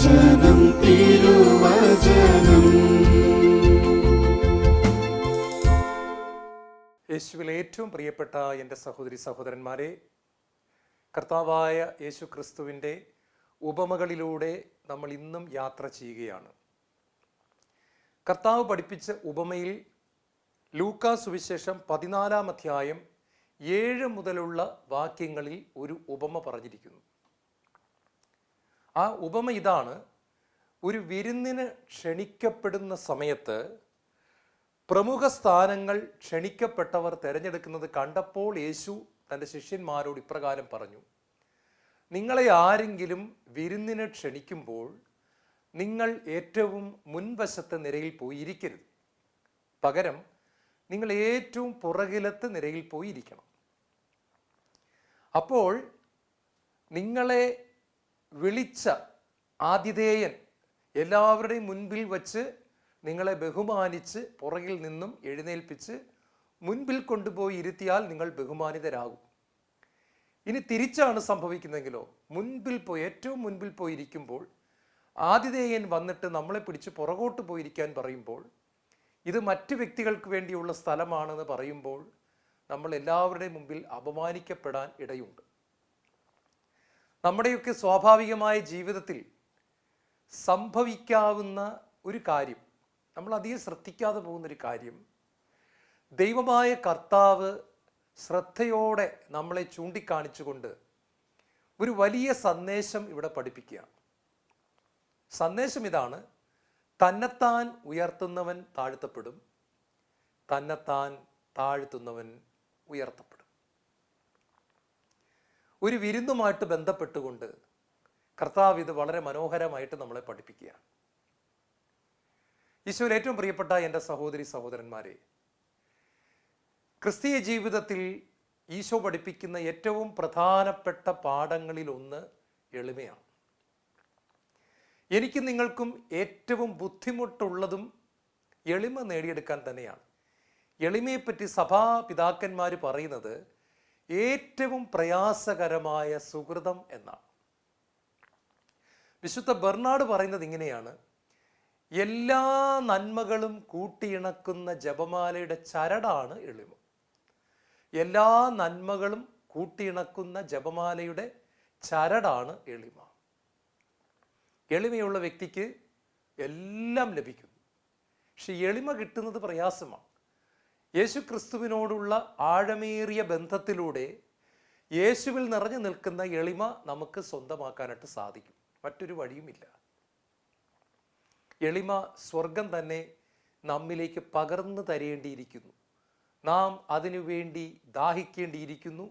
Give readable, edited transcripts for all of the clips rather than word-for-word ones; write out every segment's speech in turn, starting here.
തിരുവചനം തിരുവചനം. യേശുവിൽ ഏറ്റവും പ്രിയപ്പെട്ട എൻ്റെ സഹോദരി സഹോദരന്മാരെ, കർത്താവായ യേശു ക്രിസ്തുവിൻ്റെ ഉപമകളിലൂടെ നമ്മൾ ഇന്നും യാത്ര ചെയ്യുകയാണ്. കർത്താവ് പഠിപ്പിച്ച ഉപമയിൽ ലൂക്കാ സുവിശേഷം 14-ാം അധ്യായം 7 മുതലുള്ള വാക്യങ്ങളിൽ ഒരു ഉപമ പറഞ്ഞിരിക്കുന്നു. ആ ഉപമ ഇതാണ്: ഒരു വിരുന്നിന് ക്ഷണിക്കപ്പെടുന്ന സമയത്ത് പ്രമുഖ സ്ഥാനങ്ങൾ ക്ഷണിക്കപ്പെട്ടവർ തിരഞ്ഞെടുക്കുന്നത് കണ്ടപ്പോൾ യേശു തൻ്റെ ശിഷ്യന്മാരോട് ഇപ്രകാരം പറഞ്ഞു: നിങ്ങളെ ആരെങ്കിലും വിരുന്നിന് ക്ഷണിക്കുമ്പോൾ നിങ്ങൾ ഏറ്റവും മുൻവശത്തെ നിരയിൽ പോയി ഇരിക്കരുത്. പകരം നിങ്ങൾ ഏറ്റവും പുറകിലത്തെ നിരയിൽ പോയി ഇരിക്കണം. അപ്പോൾ നിങ്ങളെ വിളിച്ച ആതിഥേയൻ എല്ലാവരുടെയും മുൻപിൽ വച്ച് നിങ്ങളെ ബഹുമാനിച്ച് പുറകിൽ നിന്നും എഴുന്നേൽപ്പിച്ച് മുൻപിൽ കൊണ്ടുപോയി ഇരുത്തിയാൽ നിങ്ങൾ ബഹുമാനിതരാകും. ഇനി തിരിച്ചാണ് സംഭവിക്കുന്നതെങ്കിലോ, ഏറ്റവും മുൻപിൽ പോയിരിക്കുമ്പോൾ ആതിഥേയൻ വന്നിട്ട് നമ്മളെ പിടിച്ച് പുറകോട്ട് പോയിരിക്കാൻ പറയുമ്പോൾ, ഇത് മറ്റു വ്യക്തികൾക്ക് വേണ്ടിയുള്ള സ്ഥലമാണെന്ന് പറയുമ്പോൾ നമ്മൾ എല്ലാവരുടെയും മുമ്പിൽ അപമാനിക്കപ്പെടാൻ ഇടയുണ്ട്. നമ്മുടെയൊക്കെ സ്വാഭാവികമായ ജീവിതത്തിൽ സംഭവിക്കാവുന്ന ഒരു കാര്യം, നമ്മൾ അധികം ശ്രദ്ധിക്കാതെ പോകുന്നൊരു കാര്യം, ദൈവമായ കർത്താവ് ശ്രദ്ധയോടെ നമ്മളെ ചൂണ്ടിക്കാണിച്ചുകൊണ്ട് ഒരു വലിയ സന്ദേശം ഇവിടെ പഠിപ്പിക്കുകയാണ്. സന്ദേശം ഇതാണ്: തന്നെത്താൻ ഉയർത്തുന്നവൻ താഴ്ത്തപ്പെടും, തന്നെത്താൻ താഴ്ത്തുന്നവൻ ഉയർത്തപ്പെടും. ഒരു വിരുന്നുമായിട്ട് ബന്ധപ്പെട്ടുകൊണ്ട് കർത്താവ് ഇത് വളരെ മനോഹരമായിട്ട് നമ്മളെ പഠിപ്പിക്കുകയാണ്. ഈശോയിൽ ഏറ്റവും പ്രിയപ്പെട്ട എൻ്റെ സഹോദരി സഹോദരന്മാരെ, ക്രിസ്തീയ ജീവിതത്തിൽ ഈശോ പഠിപ്പിക്കുന്ന ഏറ്റവും പ്രധാനപ്പെട്ട പാഠങ്ങളിലൊന്ന് എളിമയാണ്. എനിക്കും നിങ്ങൾക്കും ഏറ്റവും ബുദ്ധിമുട്ടുള്ളതും എളിമ നേടിയെടുക്കാൻ തന്നെയാണ്. എളിമയെപ്പറ്റി സഭാപിതാക്കന്മാർ പറയുന്നത് ഏറ്റവും പ്രയാസകരമായ സുഹൃതം എന്നാണ്. വിശുദ്ധ ബെർണാഡ് പറയുന്നത് ഇങ്ങനെയാണ്: എല്ലാ നന്മകളും കൂട്ടിയിണക്കുന്ന ജപമാലയുടെ ചരടാണ് എളിമ. എല്ലാ നന്മകളും കൂട്ടിയിണക്കുന്ന ജപമാലയുടെ ചരടാണ് എളിമ. എളിമയുള്ള വ്യക്തിക്ക് എല്ലാം ലഭിക്കുന്നു. പക്ഷെ എളിമ കിട്ടുന്നത് പ്രയാസമാണ്. യേശു ക്രിസ്തുവിനോടുള്ള ആഴമേറിയ ബന്ധത്തിലൂടെ യേശുവിൽ നിറഞ്ഞു നിൽക്കുന്ന എളിമ നമുക്ക് സ്വന്തമാക്കാനായിട്ട് സാധിക്കും. മറ്റൊരു വഴിയുമില്ല. എളിമ സ്വർഗം തന്നെ നമ്മിലേക്ക് പകർന്നു തരേണ്ടിയിരിക്കുന്നു. നാം അതിനുവേണ്ടി ദാഹിക്കേണ്ടിയിരിക്കുന്നു.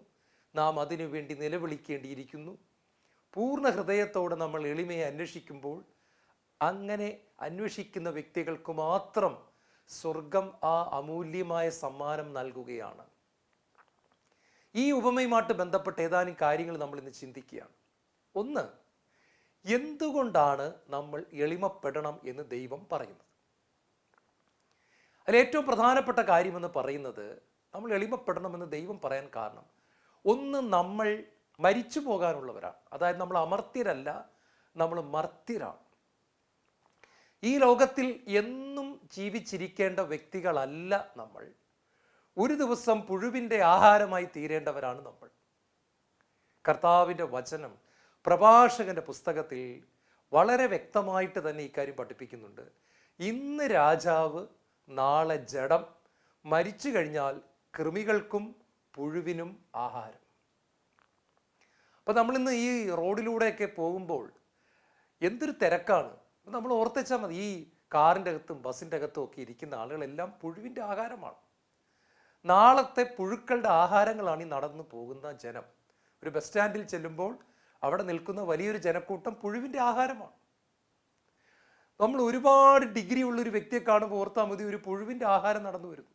നാം അതിനുവേണ്ടി നിലവിളിക്കേണ്ടിയിരിക്കുന്നു. പൂർണ്ണ ഹൃദയത്തോടെ നമ്മൾ എളിമയെ അന്വേഷിക്കുമ്പോൾ, അങ്ങനെ അന്വേഷിക്കുന്ന വ്യക്തികൾക്ക് മാത്രം സ്വർഗം ആ അമൂല്യമായ സമ്മാനം നൽകുകയാണ്. ഈ ഉപമയുമായിട്ട് ബന്ധപ്പെട്ട ഏതാനും കാര്യങ്ങൾ നമ്മൾ ഇന്ന് ചിന്തിക്കുകയാണ്. ഒന്ന്, എന്തുകൊണ്ടാണ് നമ്മൾ എളിമപ്പെടണം എന്ന് ദൈവം പറയുന്നത്? അതിൽ ഏറ്റവും പ്രധാനപ്പെട്ട കാര്യമെന്ന് പറയുന്നത്, നമ്മൾ എളിമപ്പെടണമെന്ന് ദൈവം പറയാൻ കാരണം, ഒന്ന്, നമ്മൾ മരിച്ചു പോകാനുള്ളവരാണ്. അതായത് നമ്മൾ അമർത്യരല്ല, നമ്മൾ മർത്യരാണ്. ഈ ലോകത്തിൽ എന്നും ജീവിച്ചിരിക്കേണ്ട വ്യക്തികളല്ല നമ്മൾ. ഒരു ദിവസം പുഴുവിൻ്റെ ആഹാരമായി തീരേണ്ടവരാണ് നമ്മൾ. കർത്താവിൻ്റെ വചനം പ്രഭാഷകന്റെ പുസ്തകത്തിൽ വളരെ വ്യക്തമായിട്ട് തന്നെ ഇക്കാര്യം പഠിപ്പിക്കുന്നുണ്ട്. ഇന്ന് രാജാവ്, നാളെ ജഡം, മരിച്ചു കഴിഞ്ഞാൽ കൃമികൾക്കും പുഴുവിനും ആഹാരം. അപ്പം നമ്മളിന്ന് ഈ റോഡിലൂടെയൊക്കെ പോകുമ്പോൾ എന്തൊരു തിരക്കാണ്. നമ്മൾ ഓർത്തിച്ചാൽ മതി, ഈ കാറിൻ്റെ അകത്തും ബസ്സിൻ്റെ അകത്തും ഒക്കെ ഇരിക്കുന്ന ആളുകളെല്ലാം പുഴുവിൻ്റെ ആഹാരമാണ്. നാളത്തെ പുഴുക്കളുടെ ആഹാരങ്ങളാണ് ഈ നടന്നു പോകുന്ന ജനം. ഒരു ബസ് സ്റ്റാൻഡിൽ ചെല്ലുമ്പോൾ അവിടെ നിൽക്കുന്ന വലിയൊരു ജനക്കൂട്ടം പുഴുവിൻ്റെ ആഹാരമാണ്. നമ്മൾ ഒരുപാട് ഡിഗ്രി ഉള്ളൊരു വ്യക്തിയെ കാണുമ്പോൾ ഓർത്താൽ മതി, ഒരു പുഴുവിൻ്റെ ആഹാരം നടന്നു വരുന്നു.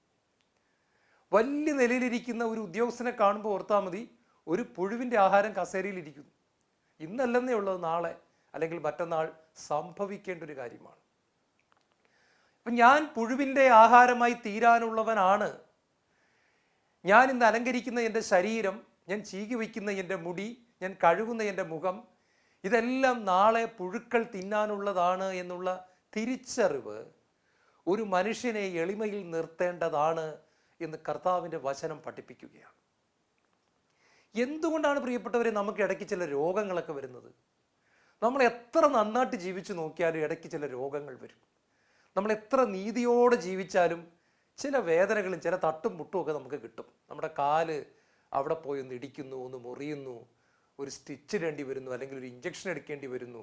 വലിയ നിലയിലിരിക്കുന്ന ഒരു ഉദ്യോഗസ്ഥനെ കാണുമ്പോൾ ഓർത്താൽ മതി, ഒരു പുഴുവിൻ്റെ ആഹാരം കസേരയിലിരിക്കുന്നു. ഇന്നല്ലെന്നേ ഉള്ളത്, നാളെ അല്ലെങ്കിൽ മറ്റന്നാൾ സംഭവിക്കേണ്ട ഒരു കാര്യമാണ്. അപ്പം ഞാൻ പുഴുവിൻ്റെ ആഹാരമായി തീരാനുള്ളവനാണ്. ഞാൻ ഇന്ന് അലങ്കരിക്കുന്ന എൻ്റെ ശരീരം, ഞാൻ ചീകി വയ്ക്കുന്ന എൻ്റെ മുടി, ഞാൻ കഴുകുന്ന എൻ്റെ മുഖം, ഇതെല്ലാം നാളെ പുഴുക്കൾ തിന്നാനുള്ളതാണ് എന്നുള്ള തിരിച്ചറിവ് ഒരു മനുഷ്യനെ എളിമയിൽ നിർത്തേണ്ടതാണ് എന്ന് കർത്താവിൻ്റെ വചനം പഠിപ്പിക്കുകയാണ്. എന്തുകൊണ്ടാണ് പ്രിയപ്പെട്ടവരെ നമുക്ക് ഇടയ്ക്ക് ചില രോഗങ്ങളൊക്കെ വരുന്നത്? നമ്മൾ എത്ര നന്നായിട്ട് ജീവിച്ചു നോക്കിയാലും ഇടയ്ക്ക് ചില രോഗങ്ങൾ വരും. നമ്മൾ എത്ര നീതിയോടെ ജീവിച്ചാലും ചില വേദനകളും ചില തട്ടും മുട്ടും ഒക്കെ നമുക്ക് കിട്ടും. നമ്മുടെ കാല് അവിടെ പോയി ഒന്ന് ഇടിക്കുന്നു, ഒന്ന് മുറിയുന്നു, ഒരു സ്റ്റിച്ച് ഇടേണ്ടി വരുന്നു, അല്ലെങ്കിൽ ഒരു ഇഞ്ചക്ഷൻ എടുക്കേണ്ടി വരുന്നു,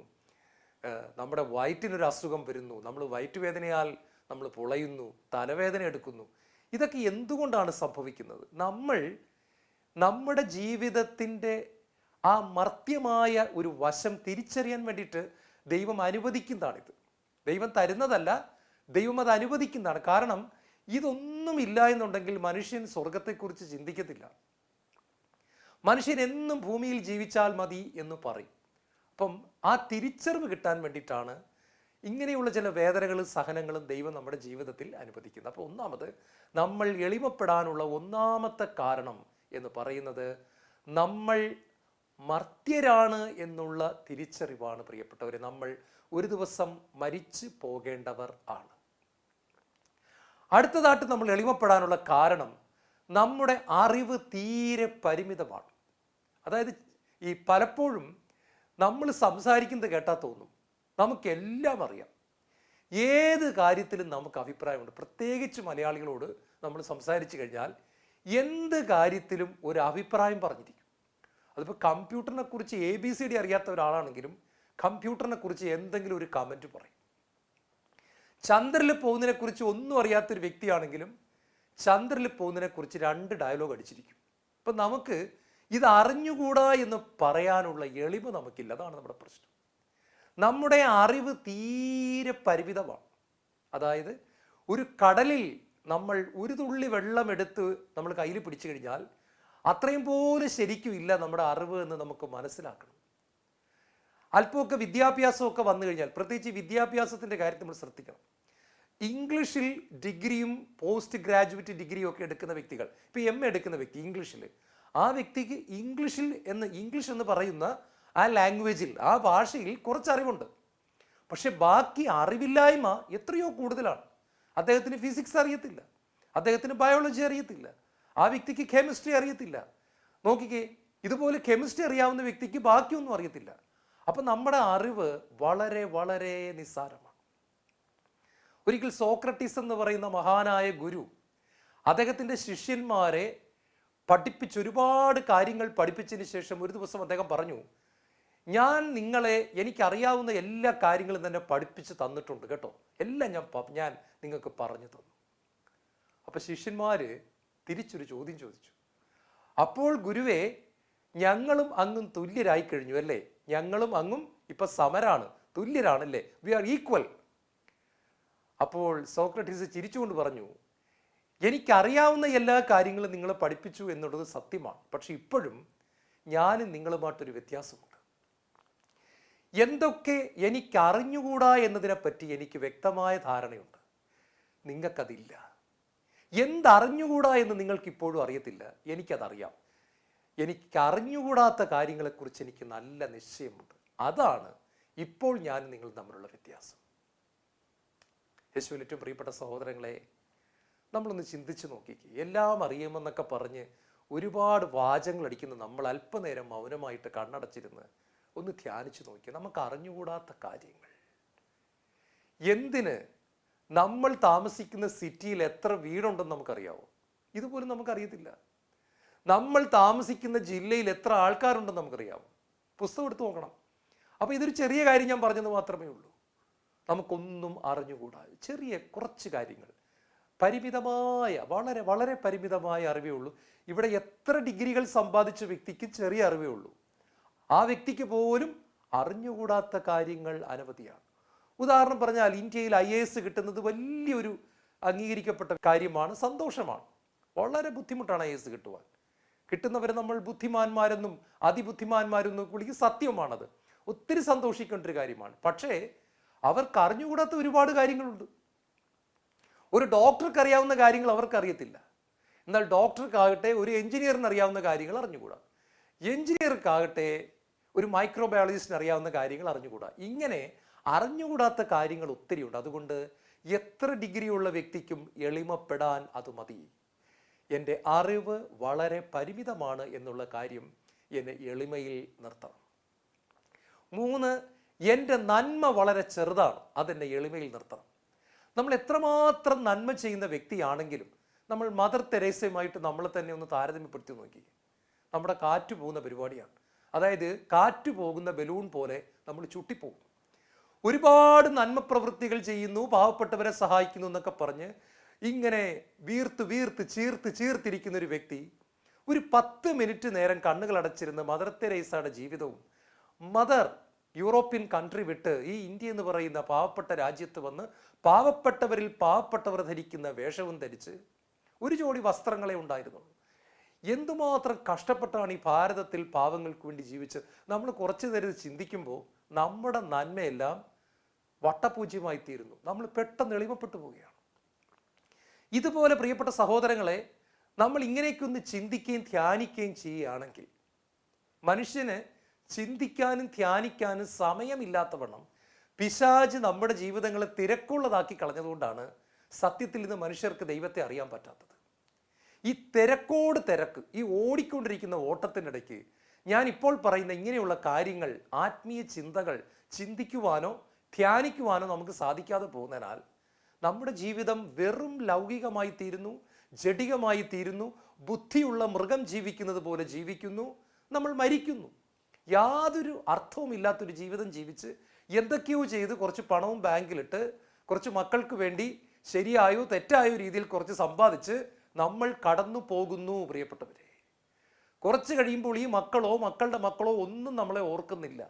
നമ്മുടെ വയറ്റിനൊരു അസുഖം വരുന്നു, നമ്മൾ വയറ്റ് വേദനയാൽ നമ്മൾ പൊളയുന്നു, തലവേദന എടുക്കുന്നു. ഇതൊക്കെ എന്തുകൊണ്ടാണ് സംഭവിക്കുന്നത്? നമ്മൾ നമ്മുടെ ജീവിതത്തിൻ്റെ ആ മർത്യമായ ഒരു വശം തിരിച്ചറിയാൻ വേണ്ടിയിട്ട് ദൈവം അനുവദിക്കുന്നതാണിത്. ദൈവം തരുന്നതല്ല, ദൈവം അത് അനുവദിക്കുന്നതാണ്. കാരണം ഇതൊന്നും ഇല്ല എന്നുണ്ടെങ്കിൽ മനുഷ്യൻ സ്വർഗത്തെക്കുറിച്ച് ചിന്തിക്കത്തില്ല. മനുഷ്യൻ എന്നും ഭൂമിയിൽ ജീവിച്ചാൽ മതി എന്ന് പറയും. അപ്പം ആ തിരിച്ചറിവ് കിട്ടാൻ വേണ്ടിയിട്ടാണ് ഇങ്ങനെയുള്ള ചില വേദനകളും സഹനങ്ങളും ദൈവം നമ്മുടെ ജീവിതത്തിൽ അനുവദിക്കുന്നത്. അപ്പോൾ ഒന്നാമത് നമ്മൾ എളിമപ്പെടാനുള്ള ഒന്നാമത്തെ കാരണം എന്ന് പറയുന്നത് നമ്മൾ മർത്യരാണ് എന്നുള്ള തിരിച്ചറിവാണ്. പ്രിയപ്പെട്ടവരെ, നമ്മൾ ഒരു ദിവസം മരിച്ചു പോകേണ്ടവർ ആണ്. അടുത്തതായിട്ട് നമ്മൾ എളിമപ്പെടാനുള്ള കാരണം നമ്മുടെ അറിവ് തീരെ പരിമിതമാണ്. അതായത് ഈ പലപ്പോഴും നമ്മൾ സംസാരിക്കുന്നത് കേട്ടാൽ തോന്നും നമുക്കെല്ലാം അറിയാം. ഏത് കാര്യത്തിലും നമുക്ക് അഭിപ്രായമുണ്ട്. പ്രത്യേകിച്ച് മലയാളികളോട് നമ്മൾ സംസാരിച്ചു കഴിഞ്ഞാൽ എന്ത് കാര്യത്തിലും ഒരു അഭിപ്രായം പറഞ്ഞിരിക്കും. അതിപ്പോൾ കമ്പ്യൂട്ടറിനെ കുറിച്ച് ABCD അറിയാത്ത ഒരാളാണെങ്കിലും കമ്പ്യൂട്ടറിനെ കുറിച്ച് എന്തെങ്കിലും ഒരു കമൻറ്റ് പറയും. ചന്ദ്രനിൽ പോകുന്നതിനെ കുറിച്ച് ഒന്നും അറിയാത്തൊരു വ്യക്തിയാണെങ്കിലും ചന്ദ്രനിൽ പോകുന്നതിനെ കുറിച്ച് 2 ഡയലോഗ് അടിച്ചിരിക്കും. അപ്പം നമുക്ക് ഇത് അറിഞ്ഞുകൂടാ എന്ന് പറയാനുള്ള എളിമ നമുക്കില്ല. അതാണ് നമ്മുടെ പ്രശ്നം. നമ്മുടെ അറിവ് തീരെ പരിമിതമാണ്. അതായത് ഒരു കടലിൽ നമ്മൾ ഒരു തുള്ളി വെള്ളം എടുത്ത് നമ്മൾ കയ്യിൽ പിടിച്ചു കഴിഞ്ഞാൽ അത്രയും പോലും ശരിക്കും ഇല്ല നമ്മുടെ അറിവ് എന്ന് നമുക്ക് മനസ്സിലാക്കണം. അല്പമൊക്കെ വിദ്യാഭ്യാസമൊക്കെ വന്നു കഴിഞ്ഞാൽ, പ്രത്യേകിച്ച് വിദ്യാഭ്യാസത്തിൻ്റെ കാര്യത്തിൽ നമ്മൾ ശ്രദ്ധിക്കണം. ഇംഗ്ലീഷിൽ ഡിഗ്രിയും പോസ്റ്റ് ഗ്രാജുവേറ്റ് ഡിഗ്രിയും ഒക്കെ എടുക്കുന്ന വ്യക്തികൾ, ഇപ്പോൾ MA എടുക്കുന്ന വ്യക്തി ഇംഗ്ലീഷിൽ, ആ വ്യക്തിക്ക് ഇംഗ്ലീഷ് എന്ന് പറയുന്ന ആ ലാംഗ്വേജിൽ, ആ ഭാഷയിൽ കുറച്ചറിവുണ്ട്. പക്ഷെ ബാക്കി അറിവില്ലായ്മ എത്രയോ കൂടുതലാണ്. അദ്ദേഹത്തിന് ഫിസിക്സ് അറിയത്തില്ല, അദ്ദേഹത്തിന് ബയോളജി അറിയത്തില്ല, ആ വ്യക്തിക്ക് കെമിസ്ട്രി അറിയത്തില്ല. നോക്കിക്കേ, ഇതുപോലെ കെമിസ്ട്രി അറിയാവുന്ന വ്യക്തിക്ക് ബാക്കിയൊന്നും അറിയത്തില്ല. അപ്പം നമ്മുടെ അറിവ് വളരെ വളരെ നിസ്സാരമാണ്. ഒരിക്കൽ സോക്രട്ടീസ് എന്ന് പറയുന്ന മഹാനായ ഗുരു അദ്ദേഹത്തിൻ്റെ ശിഷ്യന്മാരെ ഒരുപാട് കാര്യങ്ങൾ പഠിപ്പിച്ചതിന് ശേഷം ഒരു ദിവസം അദ്ദേഹം പറഞ്ഞു, ഞാൻ നിങ്ങളെ എനിക്കറിയാവുന്ന എല്ലാ കാര്യങ്ങളും തന്നെ പഠിപ്പിച്ച് തന്നിട്ടുണ്ട് കേട്ടോ, എല്ലാം ഞാൻ നിങ്ങൾക്ക് പറഞ്ഞു തന്നു. അപ്പം ശിഷ്യന്മാർ തിരിച്ചൊരു ചോദ്യം ചോദിച്ചു. അപ്പോൾ ഗുരുവേ, ഞങ്ങളും അങ്ങും തുല്യരായി കഴിഞ്ഞു അല്ലേ? ഞങ്ങളും അങ്ങും ഇപ്പം സമരാണ്, തുല്യരാണല്ലേ, വി ആർ ഈക്വൽ. അപ്പോൾ സോക്രട്ടീസ് ചിരിച്ചുകൊണ്ട് പറഞ്ഞു, എനിക്കറിയാവുന്ന എല്ലാ കാര്യങ്ങളും നിങ്ങളെ പഠിപ്പിച്ചു എന്നുള്ളത് സത്യമാണ്. പക്ഷെ ഇപ്പോഴും ഞാനും നിങ്ങളുമായിട്ടൊരു വ്യത്യാസമുണ്ട്. എന്തൊക്കെ എനിക്കറിഞ്ഞുകൂടാ എന്നതിനെപ്പറ്റി എനിക്ക് വ്യക്തമായ ധാരണയുണ്ട്, നിങ്ങൾക്കതില്ല. എന്തറിഞ്ഞുകൂടാ എന്ന് നിങ്ങൾക്കിപ്പോഴും അറിയത്തില്ല, എനിക്കതറിയാം. എനിക്കറിഞ്ഞുകൂടാത്ത കാര്യങ്ങളെക്കുറിച്ച് എനിക്ക് നല്ല നിശ്ചയമുണ്ട്. അതാണ് ഇപ്പോൾ ഞാൻ നിങ്ങൾ തമ്മിലുള്ള വ്യത്യാസം. യേശുവിൽ ഏറ്റവും പ്രിയപ്പെട്ട സഹോദരങ്ങളെ, നമ്മളൊന്ന് ചിന്തിച്ച് നോക്കിക്കേ. എല്ലാം അറിയുമെന്നൊക്കെ പറഞ്ഞ് ഒരുപാട് വാചകങ്ങൾ അടിക്കുന്ന നമ്മൾ അല്പനേരം മൗനമായിട്ട് കണ്ണടച്ചിരുന്ന് ഒന്ന് ധ്യാനിച്ചു നോക്കിയാൽ നമുക്ക് അറിഞ്ഞുകൂടാത്ത കാര്യങ്ങൾ. എന്തിന് നമ്മൾ താമസിക്കുന്ന സിറ്റിയിൽ എത്ര വീടുണ്ടെന്ന് നമുക്കറിയാവോ? ഇതുപോലും നമുക്കറിയത്തില്ല. നമ്മൾ താമസിക്കുന്ന ജില്ലയിൽ എത്ര ആൾക്കാരുണ്ടെന്ന് നമുക്കറിയാവോ? പുസ്തകം എടുത്ത് നോക്കണം. അപ്പോൾ ഇതൊരു ചെറിയ കാര്യം ഞാൻ പറഞ്ഞത് മാത്രമേ ഉള്ളൂ. നമുക്കൊന്നും അറിഞ്ഞുകൂടാ. കുറച്ച് കാര്യങ്ങൾ, പരിമിതമായ, വളരെ വളരെ പരിമിതമായ അറിവേ ഉള്ളൂ. ഇവിടെ എത്ര ഡിഗ്രികൾ സമ്പാദിച്ച വ്യക്തിക്ക് ചെറിയ അറിവേ ഉള്ളൂ. ആ വ്യക്തിക്ക് പോലും അറിഞ്ഞുകൂടാത്ത കാര്യങ്ങൾ അനവധിയാണ്. ഉദാഹരണം പറഞ്ഞാൽ ഇന്ത്യയിൽ IAS കിട്ടുന്നത് വലിയൊരു അംഗീകരിക്കപ്പെട്ട കാര്യമാണ്, സന്തോഷമാണ്. വളരെ ബുദ്ധിമുട്ടാണ് IAS കിട്ടുവാൻ. കിട്ടുന്നവരെ നമ്മൾ ബുദ്ധിമാന്മാരെന്നും അതിബുദ്ധിമാന്മാരെന്നും വിളിക്കും. സത്യമാണത്, ഒത്തിരി സന്തോഷിക്കേണ്ട ഒരു കാര്യമാണ്. പക്ഷേ അവർക്ക് അറിഞ്ഞുകൂടാത്ത ഒരുപാട് കാര്യങ്ങളുണ്ട്. ഒരു ഡോക്ടർക്ക് അറിയാവുന്ന കാര്യങ്ങൾ അവർക്കറിയത്തില്ല. എന്നാൽ ഡോക്ടർക്കാകട്ടെ ഒരു എഞ്ചിനീയറിന് അറിയാവുന്ന കാര്യങ്ങൾ അറിഞ്ഞുകൂടാ. എഞ്ചിനീയർക്കാകട്ടെ ഒരു മൈക്രോബയോളജിസ്റ്റിന് അറിയാവുന്ന കാര്യങ്ങൾ അറിഞ്ഞുകൂടാ. ഇങ്ങനെ അറിഞ്ഞുകൂടാത്ത കാര്യങ്ങൾ ഒത്തിരിയുണ്ട്. അതുകൊണ്ട് എത്ര ഡിഗ്രിയുള്ള വ്യക്തിക്കും എളിമപ്പെടാൻ അത് മതി. എൻ്റെ അറിവ് വളരെ പരിമിതമാണ് എന്നുള്ള കാര്യം എന്നെ എളിമയിൽ നിർത്തണം. 3, എൻ്റെ നന്മ വളരെ ചെറുതാണ്, അതെന്നെ എളിമയിൽ നിർത്തണം. നമ്മൾ എത്രമാത്രം നന്മ ചെയ്യുന്ന വ്യക്തിയാണെങ്കിലും നമ്മൾ മദർ തെരേസയുമായിട്ട് നമ്മളെ തന്നെ ഒന്ന് താരതമ്യപ്പെടുത്തി നോക്കി. നമ്മുടെ കാറ്റ് പോകുന്ന പരിപാടിയാണ്. അതായത് കാറ്റ് പോകുന്ന ബലൂൺ പോലെ നമ്മൾ ചുട്ടിപ്പോകും. ഒരുപാട് നന്മ പ്രവൃത്തികൾ ചെയ്യുന്നു, പാവപ്പെട്ടവരെ സഹായിക്കുന്നു എന്നൊക്കെ പറഞ്ഞ് ഇങ്ങനെ വീർത്ത് വീർത്ത് ചീർത്തിരിക്കുന്ന ഒരു വ്യക്തി ഒരു 10 മിനിറ്റ് നേരം കണ്ണുകൾ അടച്ചിരുന്ന് മദർ തെരേസയുടെ ജീവിതവും മദർ യൂറോപ്യൻ കൺട്രി വിട്ട് ഈ ഇന്ത്യ എന്ന് പറയുന്ന പാവപ്പെട്ട രാജ്യത്ത് വന്ന് പാവപ്പെട്ടവരിൽ പാവപ്പെട്ടവർ ധരിക്കുന്ന വേഷവും ധരിച്ച് ഒരു ജോഡി വസ്ത്രങ്ങളെ ഉണ്ടായിരുന്നുള്ളൂ. എന്തുമാത്രം കഷ്ടപ്പെട്ടാണ് ഈ ഭാരതത്തിൽ പാവങ്ങൾക്ക് വേണ്ടി ജീവിച്ച്. നമ്മൾ കുറച്ചു നേരം ചിന്തിക്കുമ്പോൾ നമ്മുടെ നന്മയെല്ലാം വട്ടപൂജ്യമായി തീരുന്നു. നമ്മൾ പെട്ടെന്ന് എളിമപ്പെട്ടു പോവുകയാണ്. ഇതുപോലെ പ്രിയപ്പെട്ട സഹോദരങ്ങളെ, നമ്മൾ ഇങ്ങനെയൊക്കെ ചിന്തിക്കുകയും ധ്യാനിക്കുകയും ചെയ്യുകയാണെങ്കിൽ മനുഷ്യന് ചിന്തിക്കാനും ധ്യാനിക്കാനും സമയമില്ലാത്തവണ്ണം പിശാച് നമ്മുടെ ജീവിതങ്ങളെ തിരക്കുള്ളതാക്കി കളഞ്ഞതുകൊണ്ടാണ് സത്യത്തിൽ ഇന്ന് മനുഷ്യർക്ക് ദൈവത്തെ അറിയാൻ പറ്റാത്തത്. ഈ തിരക്ക്, ഈ ഓടിക്കൊണ്ടിരിക്കുന്ന ഓട്ടത്തിനിടയ്ക്ക് ഞാൻ ഇപ്പോൾ പറയുന്ന ഇങ്ങനെയുള്ള കാര്യങ്ങൾ, ആത്മീയ ചിന്തകൾ ചിന്തിക്കുവാനോ ധ്യാനിക്കുവാനോ നമുക്ക് സാധിക്കാതെ പോകുന്നതിനാൽ നമ്മുടെ ജീവിതം വെറും ലൗകികമായി തീരുന്നു, ജഡികമായി തീരുന്നു. ബുദ്ധിയുള്ള മൃഗം ജീവിക്കുന്നത് പോലെ ജീവിക്കുന്നു, നമ്മൾ മരിക്കുന്നു. യാതൊരു അർത്ഥവുമില്ലാത്തൊരു ജീവിതം ജീവിച്ച് എന്തൊക്കെയോ ചെയ്ത് കുറച്ച് പണവും ബാങ്കിലിട്ട് കുറച്ച് മക്കൾക്ക് വേണ്ടി ശരിയായോ തെറ്റായോ രീതിയിൽ കുറച്ച് സമ്പാദിച്ച് നമ്മൾ കടന്നു പോകുന്നു. പ്രിയപ്പെട്ടവരെ, കുറച്ച് കഴിയുമ്പോൾ ഈ മക്കളോ മക്കളുടെ മക്കളോ ഒന്നും നമ്മളെ ഓർക്കുന്നില്ല.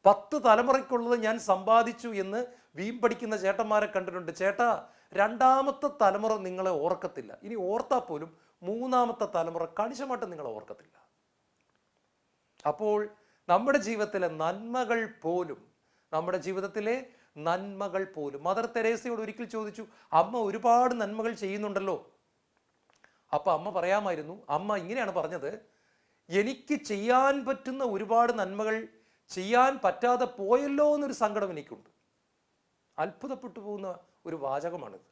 10 തലമുറയ്ക്കുള്ളത് ഞാൻ സമ്പാദിച്ചു എന്ന് വീമ്പടിക്കുന്ന ചേട്ടന്മാരെ കണ്ടിട്ടുണ്ട്. ചേട്ടാ, 2ാമത്തെ തലമുറ നിങ്ങളെ ഓർക്കത്തില്ല. ഇനി ഓർത്താൽ പോലും 3ാമത്തെ തലമുറ കണിശമായിട്ട് നിങ്ങളെ ഓർക്കത്തില്ല. അപ്പോൾ നമ്മുടെ ജീവിതത്തിലെ നന്മകൾ പോലും മദർ തെരേസയോട് ഒരിക്കൽ ചോദിച്ചു, അമ്മ ഒരുപാട് നന്മകൾ ചെയ്യുന്നുണ്ടല്ലോ. അപ്പൊ അമ്മ പറയാമായിരുന്നു, അമ്മ ഇങ്ങനെയാണ് പറഞ്ഞത്, എനിക്ക് ചെയ്യാൻ പറ്റുന്ന ഒരുപാട് നന്മകൾ ചെയ്യാൻ പറ്റാതെ പോയല്ലോ എന്നൊരു സങ്കടം എനിക്കുണ്ട്. അത്ഭുതപ്പെട്ടു പോകുന്ന ഒരു വാചകമാണിത്.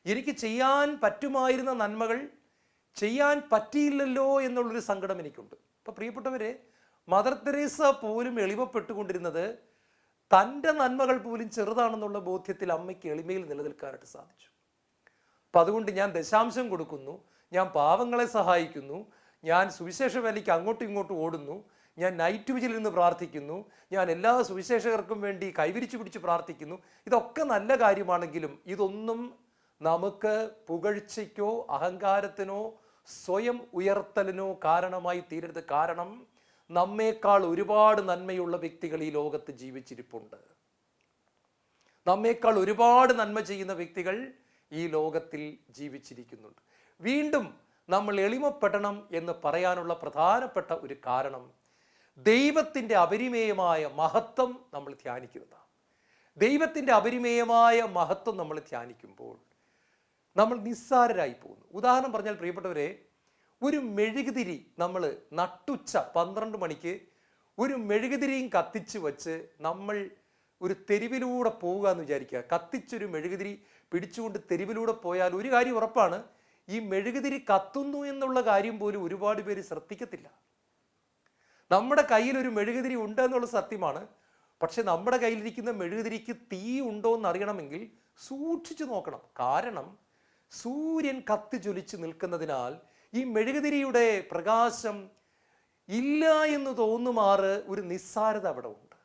എനിക്ക് ചെയ്യാൻ പറ്റുമായിരുന്ന നന്മകൾ ചെയ്യാൻ പറ്റിയില്ലല്ലോ എന്നുള്ളൊരു സങ്കടം എനിക്കുണ്ട്. അപ്പൊ പ്രിയപ്പെട്ടവരെ, മദർ തെരേസ പോലും എളിമപ്പെട്ടുകൊണ്ടിരുന്നത് തൻ്റെ നന്മകൾ പോലും ചെറുതാണെന്നുള്ള ബോധ്യത്തിൽ അമ്മയ്ക്ക് എളിമയിൽ നിലനിൽക്കാനായിട്ട് സാധിച്ചു. അപ്പം അതുകൊണ്ട് ഞാൻ ദശാംശം കൊടുക്കുന്നു, ഞാൻ പാവങ്ങളെ സഹായിക്കുന്നു, ഞാൻ സുവിശേഷ വേലയ്ക്ക് അങ്ങോട്ടും ഇങ്ങോട്ടും ഓടുന്നു, ഞാൻ നൈറ്റ് വിജിൽ നിന്ന് പ്രാർത്ഥിക്കുന്നു, ഞാൻ എല്ലാ സുവിശേഷകർക്കും വേണ്ടി കൈവിരിച്ചു പിടിച്ച് പ്രാർത്ഥിക്കുന്നു. ഇതൊക്കെ നല്ല കാര്യമാണെങ്കിലും ഇതൊന്നും നമുക്ക് പുകഴ്ചയ്ക്കോ അഹങ്കാരത്തിനോ സ്വയം ഉയർത്തലിനോ കാരണമായി തീരരുത്. കാരണം നമ്മേക്കാൾ ഒരുപാട് നന്മയുള്ള വ്യക്തികൾ ഈ ലോകത്ത് ജീവിച്ചിരിപ്പുണ്ട്. നമ്മേക്കാൾ ഒരുപാട് നന്മ ചെയ്യുന്ന വ്യക്തികൾ ഈ ലോകത്തിൽ ജീവിച്ചിരിക്കുന്നുണ്ട്. വീണ്ടും നമ്മൾ എളിമപ്പെടണം എന്ന് പറയാനുള്ള പ്രധാനപ്പെട്ട ഒരു കാരണം ദൈവത്തിൻ്റെ അപരിമേയമായ മഹത്വം നമ്മൾ ധ്യാനിക്കുന്നതാണ്. ദൈവത്തിൻ്റെ അപരിമേയമായ മഹത്വം നമ്മൾ ധ്യാനിക്കുമ്പോൾ നമ്മൾ നിസ്സാരരായി പോകുന്നു. ഉദാഹരണം പറഞ്ഞാൽ പ്രിയപ്പെട്ടവരെ, ഒരു മെഴുകുതിരി നമ്മൾ നട്ടുച്ച 12 മണിക്ക് ഒരു മെഴുകുതിരിയും കത്തിച്ച് വച്ച് നമ്മൾ ഒരു തെരുവിലൂടെ പോവുക എന്ന് വിചാരിക്കുക. കത്തിച്ചൊരു മെഴുകുതിരി പിടിച്ചുകൊണ്ട് തെരുവിലൂടെ പോയാൽ ഒരു കാര്യം ഉറപ്പാണ്, ഈ മെഴുകുതിരി കത്തുന്നു എന്നുള്ള കാര്യം പോലും ഒരുപാട് പേര് ശ്രദ്ധിക്കത്തില്ല. നമ്മുടെ കയ്യിൽ ഒരു മെഴുകുതിരി ഉണ്ട് എന്നുള്ള സത്യമാണ്. പക്ഷെ നമ്മുടെ കയ്യിലിരിക്കുന്ന മെഴുകുതിരിക്ക് തീ ഉണ്ടോ എന്ന് അറിയണമെങ്കിൽ സൂക്ഷിച്ചു നോക്കണം. കാരണം സൂര്യൻ കത്തി ജ്വലിച്ച് നിൽക്കുന്നതിനാൽ ഈ മെഴുകുതിരിയുടെ പ്രകാശം ഇല്ല എന്ന് തോന്നുമാറ് ഒരു നിസ്സാരത അവിടെ ഉണ്ട്.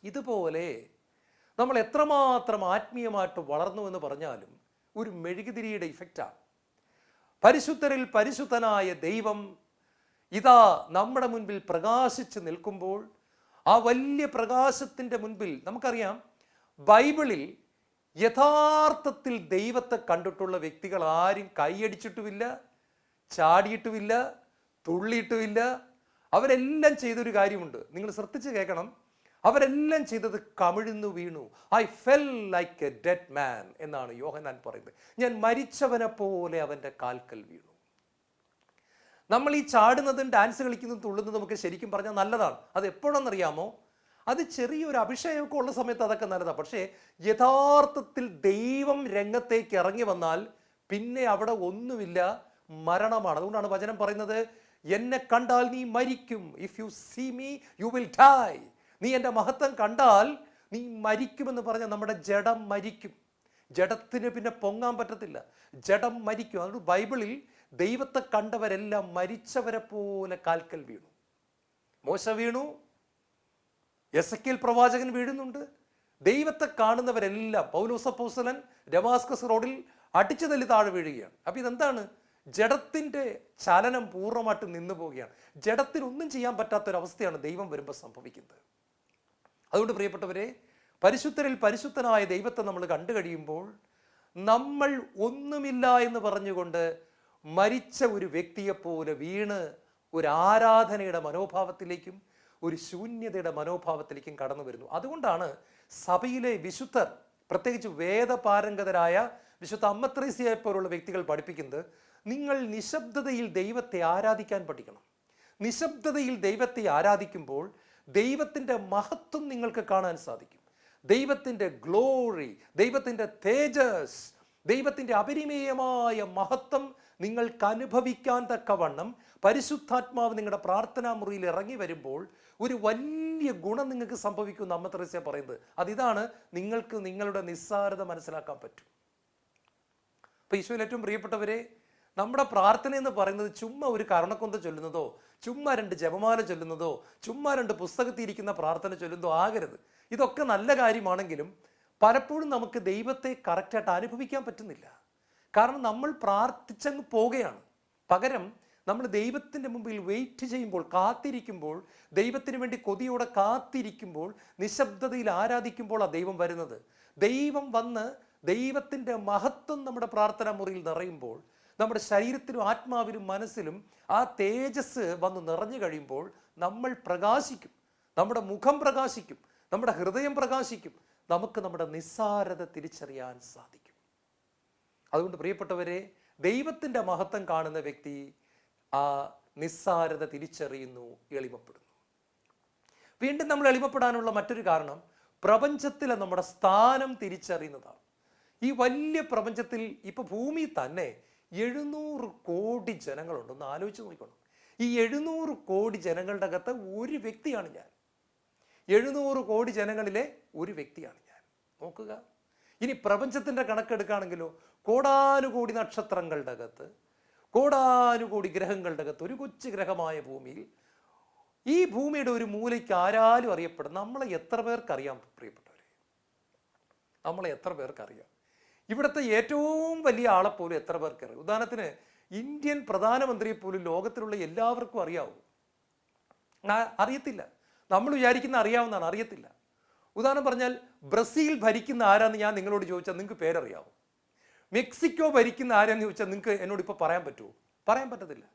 ഇതുപോലെ നമ്മൾ എത്രമാത്രം ആത്മീയമായിട്ട് വളർന്നു എന്ന് പറഞ്ഞാലും ഒരു മെഴുകുതിരിയുടെ ഇഫക്റ്റാണ്. പരിശുദ്ധരിൽ പരിശുദ്ധനായ ദൈവം ഇതാ നമ്മുടെ മുൻപിൽ പ്രകാശിച്ച് നിൽക്കുമ്പോൾ ആ വലിയ പ്രകാശത്തിൻ്റെ മുൻപിൽ നമുക്കറിയാം, ബൈബിളിൽ യഥാർത്ഥത്തിൽ ദൈവത്തെ കണ്ടിട്ടുള്ള വ്യക്തികൾ ആരും കൈയടിച്ചിട്ടുമില്ല, ചാടിയിട്ടുമില്ല, തുള്ളിയിട്ടുമില്ല. അവരെല്ലാം ചെയ്തൊരു കാര്യമുണ്ട്, നിങ്ങൾ ശ്രദ്ധിച്ച് കേൾക്കണം. അവരെല്ലാം ചെയ്തത് കമിഴ്ന്നു വീണു. I fell like a dead man എന്നാണ് യോഹന്നാൻ പറയുന്നത്. ഞാൻ മരിച്ചവനെ പോലെ അവൻ്റെ കാൽക്കൽ വീണു. നമ്മൾ ഈ ചാടുന്നതും ഡാൻസ് കളിക്കുന്നതും തുള്ളുന്നതും ഒക്കെ ശരിക്കും പറഞ്ഞാൽ നല്ലതാണ്. അത് എപ്പോഴെന്നറിയാമോ? അത് ചെറിയൊരു അഭിഷേകമൊക്കെ ഉള്ള സമയത്ത് അതൊക്കെ നല്ലതാണ്. പക്ഷേ യഥാർത്ഥത്തിൽ ദൈവം രംഗത്തേക്ക് ഇറങ്ങി വന്നാൽ പിന്നെ അവിടെ ഒന്നുമില്ല, മരണമാണ്. അതുകൊണ്ടാണ് വചനം പറയുന്നത്, എന്നെ കണ്ടാൽ നീ മരിക്കും. If you see me you will die. നീ എൻ്റെ മഹത്വം കണ്ടാൽ നീ മരിക്കുമെന്ന് പറഞ്ഞാൽ നമ്മുടെ ജഡം മരിക്കും. ജഡത്തിന് പിന്നെ പൊങ്ങാൻ പറ്റത്തില്ല, ജഡം മരിക്കും. അതുകൊണ്ട് ബൈബിളിൽ ദൈവത്തെ കണ്ടവരെല്ലാം മരിച്ചവരെ പോലെ കാൽക്കൽ വീണു. മോശ വീണു, എസെക്കിയേൽ പ്രവാചകൻ വീഴുന്നുണ്ട്. ദൈവത്തെ കാണുന്നവരെല്ലാം, പൗലോസ് അപ്പോസ്തലൻ ഡമാസ്കസ് റോഡിൽ അടിച്ചു തല്ലി താഴെ വീഴുകയാണ്. അപ്പം ഇതെന്താണ്? ജഡത്തിൻ്റെ ചലനം പൂർണ്ണമായിട്ട് നിന്നു പോവുകയാണ്. ജഡത്തിനൊന്നും ചെയ്യാൻ പറ്റാത്തൊരവസ്ഥയാണ് ദൈവം വരുമ്പോൾ സംഭവിക്കുന്നത്. അതുകൊണ്ട് പ്രിയപ്പെട്ടവരെ, പരിശുദ്ധരിൽ പരിശുദ്ധനായ ദൈവത്തെ നമ്മൾ കണ്ടു കഴിയുമ്പോൾ നമ്മൾ ഒന്നുമില്ല എന്ന് പറഞ്ഞുകൊണ്ട് മരിച്ച ഒരു വ്യക്തിയെപ്പോലെ വീണ് ഒരു ആരാധനയുടെ മനോഭാവത്തിലേക്കും ഒരു ശൂന്യതയുടെ മനോഭാവത്തിലേക്കും കടന്നു വരുന്നു. അതുകൊണ്ടാണ് സഭയിലെ വിശുദ്ധർ, പ്രത്യേകിച്ച് വേദപാരംഗതരായ വിശുദ്ധ അമ്മത്രേസ്യയെ പോലുള്ള വ്യക്തികൾ പഠിപ്പിക്കുന്നത്, നിങ്ങൾ നിശബ്ദതയിൽ ദൈവത്തെ ആരാധിക്കാൻ പഠിക്കണം. നിശബ്ദതയിൽ ദൈവത്തെ ആരാധിക്കുമ്പോൾ ദൈവത്തിൻ്റെ മഹത്വം നിങ്ങൾക്ക് കാണാൻ സാധിക്കും. ദൈവത്തിൻ്റെ ഗ്ലോറി, ദൈവത്തിൻ്റെ തേജസ്, ദൈവത്തിൻ്റെ അപരിമേയമായ മഹത്വം നിങ്ങൾക്ക് അനുഭവിക്കാൻ തക്കവണ്ണം പരിശുദ്ധാത്മാവ് നിങ്ങളുടെ പ്രാർത്ഥനാ മുറിയിൽ ഇറങ്ങി വരുമ്പോൾ ഒരു വലിയ ഗുണം നിങ്ങൾക്ക് സംഭവിക്കുമെന്ന് അമ്മ തെരേസ്യ പറയുന്നത്. അതിതാണ്, നിങ്ങൾക്ക് നിങ്ങളുടെ നിസ്സാരത മനസ്സിലാക്കാൻ പറ്റും. അപ്പോൾ ഈശോയിൽ ഏറ്റവും പ്രിയപ്പെട്ടവരെ, നമ്മുടെ പ്രാർത്ഥന എന്ന് പറയുന്നത് ചുമ്മാ ഒരു കരുണക്കൊന്ത ചൊല്ലുന്നതോ, ചുമ്മാ 2 ജപമാല ചൊല്ലുന്നതോ, ചുമ്മാ 2 പുസ്തകത്തിരിക്കുന്ന പ്രാർത്ഥന ചൊല്ലുന്നതോ ആകരുത്. ഇതൊക്കെ നല്ല കാര്യമാണെങ്കിലും പലപ്പോഴും നമുക്ക് ദൈവത്തെ കറക്റ്റായിട്ട് അനുഭവിക്കാൻ പറ്റുന്നില്ല. കാരണം നമ്മൾ പ്രാർത്ഥിച്ചങ്ങ് പോവുകയാണ്. പകരം നമ്മൾ ദൈവത്തിൻ്റെ മുമ്പിൽ വെയിറ്റ് ചെയ്യുമ്പോൾ, കാത്തിരിക്കുമ്പോൾ, ദൈവത്തിന് വേണ്ടി കൊതിയോടെ കാത്തിരിക്കുമ്പോൾ, നിശബ്ദതയിൽ ആരാധിക്കുമ്പോൾ ആ ദൈവം വരുന്നത്. ദൈവം വന്ന് ദൈവത്തിൻ്റെ മഹത്വം നമ്മുടെ പ്രാർത്ഥനാ മുറിയിൽ നിറയുമ്പോൾ, നമ്മുടെ ശരീരത്തിലും ആത്മാവിലും മനസ്സിലും ആ തേജസ് വന്ന് നിറഞ്ഞു കഴിയുമ്പോൾ നമ്മൾ പ്രകാശിക്കും. നമ്മുടെ മുഖം പ്രകാശിക്കും, നമ്മുടെ ഹൃദയം പ്രകാശിക്കും, നമുക്ക് നമ്മുടെ നിസ്സാരത തിരിച്ചറിയാൻ സാധിക്കും. അതുകൊണ്ട് പ്രിയപ്പെട്ടവരെ, ദൈവത്തിൻ്റെ മഹത്വം കാണുന്ന വ്യക്തി ആ നിസ്സാരത തിരിച്ചറിയുന്നു, എളിമപ്പെടുന്നു. വീണ്ടും നമ്മൾ എളിമപ്പെടാനുള്ള മറ്റൊരു കാരണം പ്രപഞ്ചത്തിലെ നമ്മുടെ സ്ഥാനം തിരിച്ചറിയുന്നതാണ്. ഈ വലിയ പ്രപഞ്ചത്തിൽ ഇപ്പോൾ ഭൂമി തന്നെ 700 കോടി ജനങ്ങളുണ്ട്. ഒന്ന് ആലോചിച്ച് നോക്കണം. ഈ 700 കോടി ജനങ്ങളുടെ അകത്ത് ഒരു വ്യക്തിയാണ് ഞാൻ. 700 കോടി ജനങ്ങളിലെ ഒരു വ്യക്തിയാണ് ഞാൻ. നോക്കുക. ഇനി പ്രപഞ്ചത്തിൻ്റെ കണക്കെടുക്കുകയാണെങ്കിലോ, കോടാനുകോടി നക്ഷത്രങ്ങളുടെ അകത്ത്, കോടാനുകോടി ഗ്രഹങ്ങളുടെ അകത്ത് ഒരു കൊച്ചു ഗ്രഹമായ ഭൂമിയിൽ, ഈ ഭൂമിയുടെ ഒരു മൂലയ്ക്ക് ആരാലും അറിയപ്പെടും. നമ്മളെ എത്ര പേർക്കറിയാം പ്രിയപ്പെട്ടവരെ? നമ്മളെ എത്ര പേർക്കറിയാം? ഇവിടുത്തെ ഏറ്റവും വലിയ ആളെപ്പോലും എത്ര പേർക്കറിയാം? ഉദാഹരണത്തിന് ഇന്ത്യൻ പ്രധാനമന്ത്രിയെ പോലും ലോകത്തിലുള്ള എല്ലാവർക്കും അറിയാവൂ? അറിയത്തില്ല. നമ്മൾ വിചാരിക്കുന്ന അറിയാവുന്നതാണ്, അറിയത്തില്ല. ഉദാഹരണം പറഞ്ഞാൽ, ബ്രസീൽ ഭരിക്കുന്ന ആരാന്ന് ഞാൻ നിങ്ങളോട് ചോദിച്ചാൽ നിങ്ങൾക്ക് പേരറിയാവും. മെക്സിക്കോ ഭരിക്കുന്ന ആരാന്ന് ചോദിച്ചാൽ നിങ്ങൾക്ക് എന്നോട് ഇപ്പോൾ പറയാൻ പറ്റുമോ? പറയാൻ പറ്റത്തില്ല.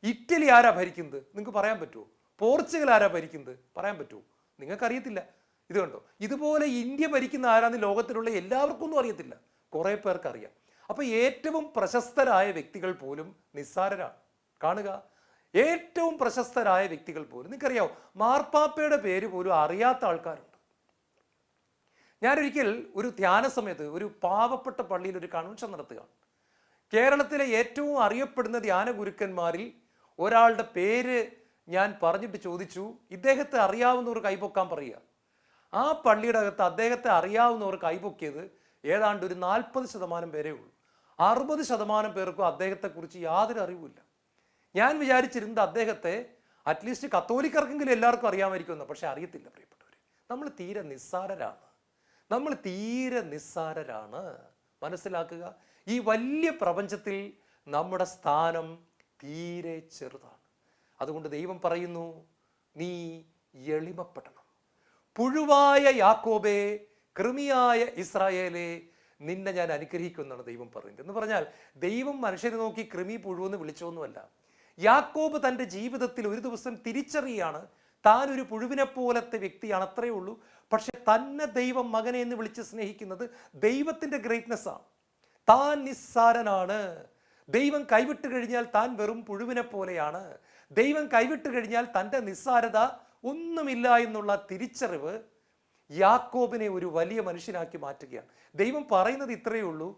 ഇറ്റലി ആരാ ഭരിക്കുന്നത്? നിങ്ങൾക്ക് പറയാൻ പറ്റുമോ? പോർച്ചുഗൽ ആരാ ഭരിക്കുന്നത്? പറയാൻ പറ്റുമോ? നിങ്ങൾക്കറിയത്തില്ല. ഇത് കണ്ടോ? ഇതുപോലെ ഇന്ത്യ ഭരിക്കുന്ന ആരാന്ന് ലോകത്തിലുള്ള എല്ലാവർക്കും ഒന്നും അറിയത്തില്ല, കുറേ പേർക്ക് അറിയാം. അപ്പോൾ ഏറ്റവും പ്രശസ്തരായ വ്യക്തികൾ പോലും നിസ്സാരരാണ്. കാണുക, ഏറ്റവും പ്രശസ്തരായ വ്യക്തികൾ പോലും, നിങ്ങൾക്കറിയാമോ, മാർപ്പാപ്പയുടെ പേര് പോലും അറിയാത്ത ആൾക്കാരുണ്ട്. ഞാനൊരിക്കൽ ഒരു ധ്യാന സമയത്ത് ഒരു പാവപ്പെട്ട പള്ളിയിൽ ഒരു കൺവെൻഷൻ നടത്തുകയാണ്. കേരളത്തിലെ ഏറ്റവും അറിയപ്പെടുന്ന ധ്യാന ഗുരുക്കന്മാരിൽ ഒരാളുടെ പേര് ഞാൻ പറഞ്ഞിട്ട് ചോദിച്ചു, ഇദ്ദേഹത്തെ അറിയാവുന്നവർ കൈപൊക്കാൻ പറയുക. ആ പള്ളിയുടെ അകത്ത് അദ്ദേഹത്തെ അറിയാവുന്നവർ കൈപൊക്കിയത് ഏതാണ്ട് ഒരു 40% പേരേ ഉള്ളൂ. 60% പേർക്കും അദ്ദേഹത്തെക്കുറിച്ച് യാതൊരു അറിവുമില്ല. ഞാൻ വിചാരിച്ചിരുന്നത് അദ്ദേഹത്തെ അറ്റ്ലീസ്റ്റ് കത്തോലിക്കർക്കെങ്കിലും എല്ലാവർക്കും അറിയാമായിരിക്കുമെന്ന്. പക്ഷെ അറിയത്തില്ല പ്രിയപ്പെട്ടവർ. നമ്മൾ തീരെ നിസ്സാരരാണ്. മനസ്സിലാക്കുക, ഈ വലിയ പ്രപഞ്ചത്തിൽ നമ്മുടെ സ്ഥാനം തീരെ ചെറുതാണ്. അതുകൊണ്ട് ദൈവം പറയുന്നു, നീ എളിമപ്പെടണം. പുഴുവായ യാക്കോബേ, കൃമിയായ ഇസ്രായേലേ, നിന്നെ ഞാൻ അനുഗ്രഹിക്കുമെന്നാണ് ദൈവം പറയുന്നത്. എന്ന് പറഞ്ഞാൽ ദൈവം മനുഷ്യരെ നോക്കി കൃമി പുഴുവെന്ന് വിളിച്ചൊന്നുമല്ല. യാക്കോബ് തൻ്റെ ജീവിതത്തിൽ ഒരു ദിവസം തിരിച്ചറിയാണ്, താൻ ഒരു പുഴുവിനെ പോലത്തെ വ്യക്തിയാണ്, അത്രയേ ഉള്ളൂ. പക്ഷെ തന്നെ ദൈവം മകനെ എന്ന് വിളിച്ച് സ്നേഹിക്കുന്നത് ദൈവത്തിൻ്റെ ഗ്രേറ്റ്നെസ്സാണ്. താൻ നിസ്സാരനാണ്, ദൈവം കൈവിട്ട് കഴിഞ്ഞാൽ താൻ വെറും പുഴുവിനെ പോലെയാണ്. ദൈവം കൈവിട്ട് കഴിഞ്ഞാൽ തൻ്റെ നിസ്സാരത ഒന്നുമില്ല എന്നുള്ള തിരിച്ചറിവ് യാക്കോബിനെ ഒരു വലിയ മനുഷ്യനാക്കി മാറ്റുകയാണ്. ദൈവം പറയുന്നത് ഇത്രയേ ഉള്ളൂ,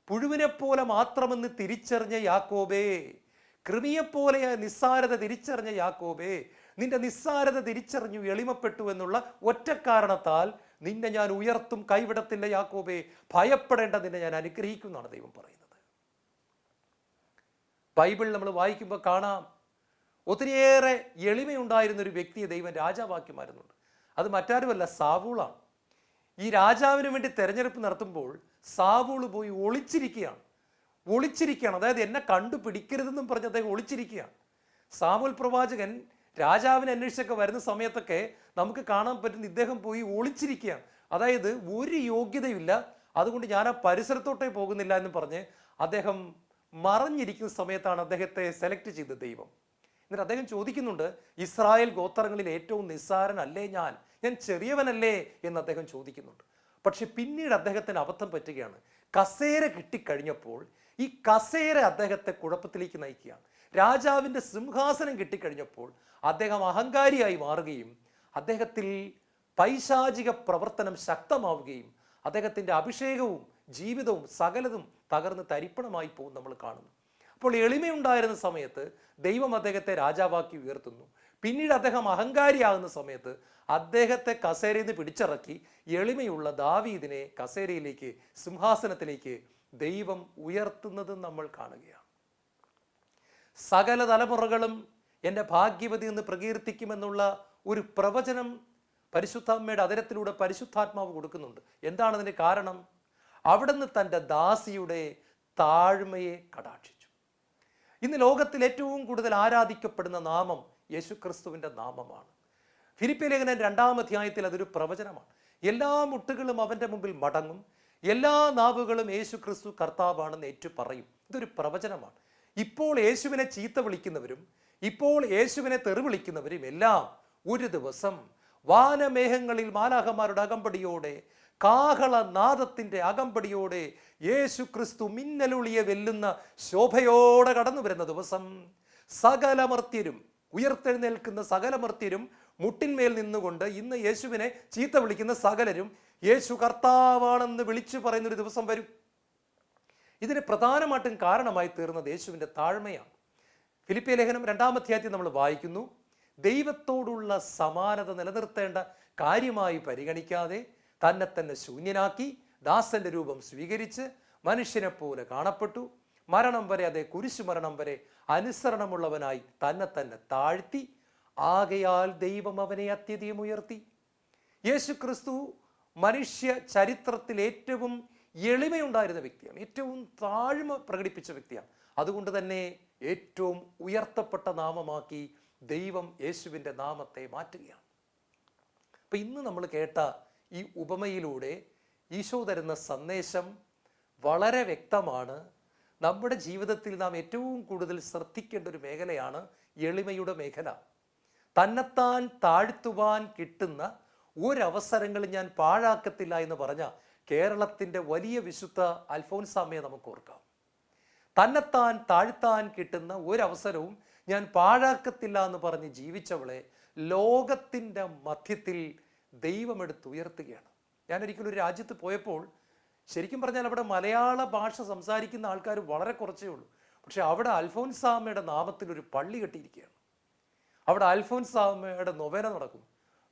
പുഴുവിനെ പോലെ മാത്രമെന്ന് തിരിച്ചറിഞ്ഞ യാക്കോബേ, കൃമിയെപ്പോലെ നിസ്സാരത തിരിച്ചറിഞ്ഞ യാക്കോബേ, നിന്റെ നിസ്സാരത തിരിച്ചറിഞ്ഞു എളിമപ്പെട്ടു എന്നുള്ള ഒറ്റ കാരണത്താൽ നിന്നെ ഞാൻ ഉയർത്തും, കൈവിടത്തില്ല യാക്കോബേ, ഭയപ്പെടേണ്ട, നിന്നെ ഞാൻ അനുഗ്രഹിക്കും എന്നാണ് ദൈവം പറയുന്നത്. ബൈബിൾ നമ്മൾ വായിക്കുമ്പോൾ കാണാം, ഒത്തിരിയേറെ എളിമയുണ്ടായിരുന്ന ഒരു വ്യക്തിയെ ദൈവം രാജാവാക്കി മാറുന്നുണ്ട്. അത് മറ്റാരുമല്ല, സാവൂളാണ്. ഈ രാജാവിന് വേണ്ടി തെരഞ്ഞെടുപ്പ് നടത്തുമ്പോൾ സാവൂള് പോയി ഒളിച്ചിരിക്കുകയാണ്. അതായത് എന്നെ കണ്ടുപിടിക്കരുതെന്നും പറഞ്ഞ് അദ്ദേഹം ഒളിച്ചിരിക്കുകയാണ്. സാമുൽ പ്രവാചകൻ രാജാവിനെ അന്വേഷിച്ചൊക്കെ വരുന്ന സമയത്തൊക്കെ നമുക്ക് കാണാൻ പറ്റുന്ന ഇദ്ദേഹം പോയി ഒളിച്ചിരിക്കുകയാണ്. അതായത് ഒരു യോഗ്യതയില്ല, അതുകൊണ്ട് ഞാൻ ആ പരിസരത്തോട്ടേ പോകുന്നില്ല എന്ന് പറഞ്ഞ് അദ്ദേഹം മറഞ്ഞിരിക്കുന്ന സമയത്താണ് അദ്ദേഹത്തെ സെലക്ട് ചെയ്ത ദൈവം. എന്നിട്ട് അദ്ദേഹം ചോദിക്കുന്നുണ്ട്, ഇസ്രായേൽ ഗോത്രങ്ങളിൽ ഏറ്റവും നിസ്സാരനല്ലേ ഞാൻ ചെറിയവനല്ലേ എന്ന് അദ്ദേഹം ചോദിക്കുന്നുണ്ട്. പക്ഷെ പിന്നീട് അദ്ദേഹത്തിന് അബദ്ധം പറ്റുകയാണ്. കസേര കിട്ടിക്കഴിഞ്ഞപ്പോൾ ഈ കസേര അദ്ദേഹത്തെ കുഴപ്പത്തിലേക്ക് നയിക്കുകയാണ്. രാജാവിൻ്റെ സിംഹാസനം കിട്ടിക്കഴിഞ്ഞപ്പോൾ അദ്ദേഹം അഹങ്കാരിയായി മാറുകയും അദ്ദേഹത്തിൽ പൈശാചിക പ്രവർത്തനം ശക്തമാവുകയും അദ്ദേഹത്തിൻ്റെ അഭിഷേകവും ജീവിതവും സകലതും തകർന്ന് തരിപ്പണമായി പോകും നമ്മൾ കാണുന്നു. അപ്പോൾ എളിമയുണ്ടായിരുന്ന സമയത്ത് ദൈവം അദ്ദേഹത്തെ രാജാവാക്കി ഉയർത്തുന്നു. പിന്നീട് അദ്ദേഹം അഹങ്കാരിയാകുന്ന സമയത്ത് അദ്ദേഹത്തെ കസേരയിൽ നിന്ന് പിടിച്ചിറക്കി എളിമയുള്ള ദാവീദിനെ കസേരയിലേക്ക്, സിംഹാസനത്തിലേക്ക് ദൈവം ഉയർത്തുന്നത് നമ്മൾ കാണുകയാണ്. സകല തലമുറകളും എൻ്റെ ഭാഗ്യവതി എന്ന് പ്രകീർത്തിക്കുമെന്നുള്ള ഒരു പ്രവചനം പരിശുദ്ധാമ്മയുടെ അതരത്തിലൂടെ പരിശുദ്ധാത്മാവ് കൊടുക്കുന്നുണ്ട്. എന്താണ് അതിന് കാരണം? അവിടുന്ന് തൻ്റെ ദാസിയുടെ താഴ്മയെ കടാക്ഷിച്ചു. ഇന്ന് ലോകത്തിൽ ഏറ്റവും കൂടുതൽ ആരാധിക്കപ്പെടുന്ന നാമം യേശുക്രിസ്തുവിൻ്റെ നാമമാണ്. ഫിലിപ്പിയ ലേഖനം 2-ാം അധ്യായത്തിൽ അതൊരു പ്രവചനമാണ്. എല്ലാ മുട്ടുകളും അവൻ്റെ മുമ്പിൽ മടങ്ങും, എല്ലാ നാവുകളും യേശുക്രിസ്തു കർത്താവാണെന്ന് ഏറ്റു പറയും. ഇതൊരു പ്രവചനമാണ്. ഇപ്പോൾ യേശുവിനെ ചീത്ത വിളിക്കുന്നവരും ഇപ്പോൾ യേശുവിനെ തെറി വിളിക്കുന്നവരും എല്ലാം ഒരു ദിവസം വാനമേഘങ്ങളിൽ മാലാഖമാരുടെ അകമ്പടിയോടെ, കാഹളനാദത്തിൻ്റെ അകമ്പടിയോടെ യേശു ക്രിസ്തു മിന്നലുളിയെ വെല്ലുന്ന ശോഭയോടെ കടന്നു വരുന്ന ദിവസം സകലമർത്യരും, ഉയർത്തെഴുന്നേൽക്കുന്ന സകലമർത്യരും മുട്ടിന്മേൽ നിന്നുകൊണ്ട് ഇന്ന് യേശുവിനെ ചീത്ത വിളിക്കുന്ന സകലരും യേശു കർത്താവാണെന്ന് വിളിച്ചു പറയുന്നൊരു ദിവസം വരും. ഇതിന് പ്രധാനമായിട്ടും കാരണമായി തീർന്നത് യേശുവിൻ്റെ താഴ്മയാണ്. ഫിലിപ്പിയ ലേഖനം 2-ാം അധ്യായത്തിൽ നമ്മൾ വായിക്കുന്നു, ദൈവത്തോടുള്ള സമാനത നിലനിർത്തേണ്ട കാര്യമായി പരിഗണിക്കാതെ തന്നെ തന്നെ ശൂന്യനാക്കി ദാസന്റെ രൂപം സ്വീകരിച്ച് മനുഷ്യനെ പോലെ കാണപ്പെട്ടു, മരണം വരെ, അതേ കുരിശുമരണം വരെ അനുസരണമുള്ളവനായി തന്നെ തന്നെ താഴ്ത്തി, ആകയാൽ ദൈവം അവനെ അത്യധികം ഉയർത്തി. യേശു ക്രിസ്തു മനുഷ്യ ചരിത്രത്തിൽ ഏറ്റവും എളിമയുണ്ടായിരുന്ന വ്യക്തിയാണ്, ഏറ്റവും താഴ്മ പ്രകടിപ്പിച്ച വ്യക്തിയാണ്. അതുകൊണ്ട് തന്നെ ഏറ്റവും ഉയർത്തപ്പെട്ട നാമമാക്കി ദൈവം യേശുവിൻ്റെ നാമത്തെ മാറ്റുകയാണ്. അപ്പം ഇന്ന് നമ്മൾ കേട്ട ഈ ഉപമയിലൂടെ ഈശോ തരുന്ന സന്ദേശം വളരെ വ്യക്തമാണ്. നമ്മുടെ ജീവിതത്തിൽ നാം ഏറ്റവും കൂടുതൽ ശ്രദ്ധിക്കേണ്ട ഒരു മേഖലയാണ് എളിമയുടെ മേഖല. തന്നെത്താൻ താഴ്ത്തുവാൻ കിട്ടുന്ന ഒരവസരങ്ങളും ഞാൻ പാഴാക്കത്തില്ല എന്ന് പറഞ്ഞ കേരളത്തിൻ്റെ വലിയ വിശുദ്ധ അൽഫോൻസാമ്മയെ നമുക്ക് ഓർക്കാം. തന്നെത്താൻ താഴ്ത്താൻ കിട്ടുന്ന ഒരവസരവും ഞാൻ പാഴാക്കത്തില്ല എന്ന് പറഞ്ഞ് ജീവിച്ചവളെ ലോകത്തിൻ്റെ മധ്യത്തിൽ ദൈവമെടുത്തുയർത്തുകയാണ്. ഞാനൊരിക്കലും ഒരു രാജ്യത്ത് പോയപ്പോൾ ശരിക്കും പറഞ്ഞാൽ അവിടെ മലയാള ഭാഷ സംസാരിക്കുന്ന ആൾക്കാർ വളരെ കുറച്ചേ ഉള്ളൂ. പക്ഷെ അവിടെ അൽഫോൻസാമ്മയുടെ നാമത്തിൽ ഒരു പള്ളി കെട്ടിയിരിക്കുകയാണ്. അവിടെ അൽഫോൻസാമ്മയുടെ നൊവേന നടക്കും.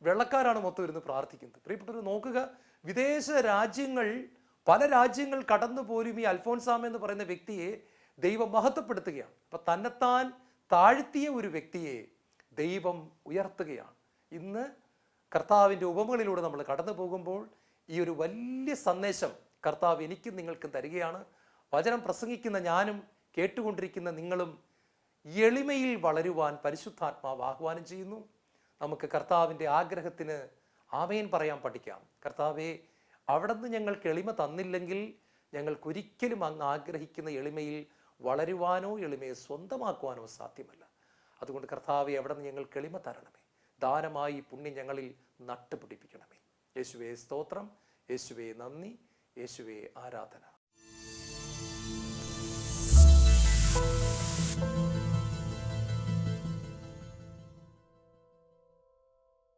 വെള്ളക്കാരാണ് മൊത്തം ഇരുന്ന് പ്രാർത്ഥിക്കുന്നത്. പ്രിയപ്പെട്ടവർ നോക്കുക, വിദേശ രാജ്യങ്ങൾ, പല രാജ്യങ്ങൾ കടന്നു പോലും ഈ അൽഫോൻസാമ്മ എന്ന് പറയുന്ന വ്യക്തിയെ ദൈവം മഹത്വപ്പെടുത്തുകയാണ്. അപ്പം തന്നെത്താൻ താഴ്ത്തിയ ഒരു വ്യക്തിയെ ദൈവം ഉയർത്തുകയാണ്. ഇന്ന് കർത്താവിൻ്റെ ഉപമകളിലൂടെ നമ്മൾ കടന്നു പോകുമ്പോൾ ഈ ഒരു വലിയ സന്ദേശം കർത്താവ് എനിക്കും നിങ്ങൾക്കും തരികയാണ്. വചനം പ്രസംഗിക്കുന്ന ഞാനും കേട്ടുകൊണ്ടിരിക്കുന്ന നിങ്ങളും എളിമയിൽ വളരുവാൻ പരിശുദ്ധാത്മാവ് ആഹ്വാനം ചെയ്യുന്നു. നമുക്ക് കർത്താവിൻ്റെ ആഗ്രഹത്തിന് ആമേൻ പറയാൻ പഠിക്കാം. കർത്താവേ, അവിടുന്ന് ഞങ്ങൾക്ക് എളിമ തന്നില്ലെങ്കിൽ ഞങ്ങൾക്കൊരിക്കലും അങ്ങ് ആഗ്രഹിക്കുന്ന എളിമയിൽ വളരുവാനോ എളിമയെ സ്വന്തമാക്കുവാനോ സാധ്യമല്ല. അതുകൊണ്ട് കർത്താവെ, അവിടുന്ന് ഞങ്ങൾക്ക് എളിമ തരണമേ. ദാനമായി പുണ്യം ഞങ്ങളിൽ നട്ടുപിടിപ്പിക്കണമേ. യേശുവേ സ്തോത്രം, യേശുവേ നന്ദി, യേശുവേ ആരാധന. you.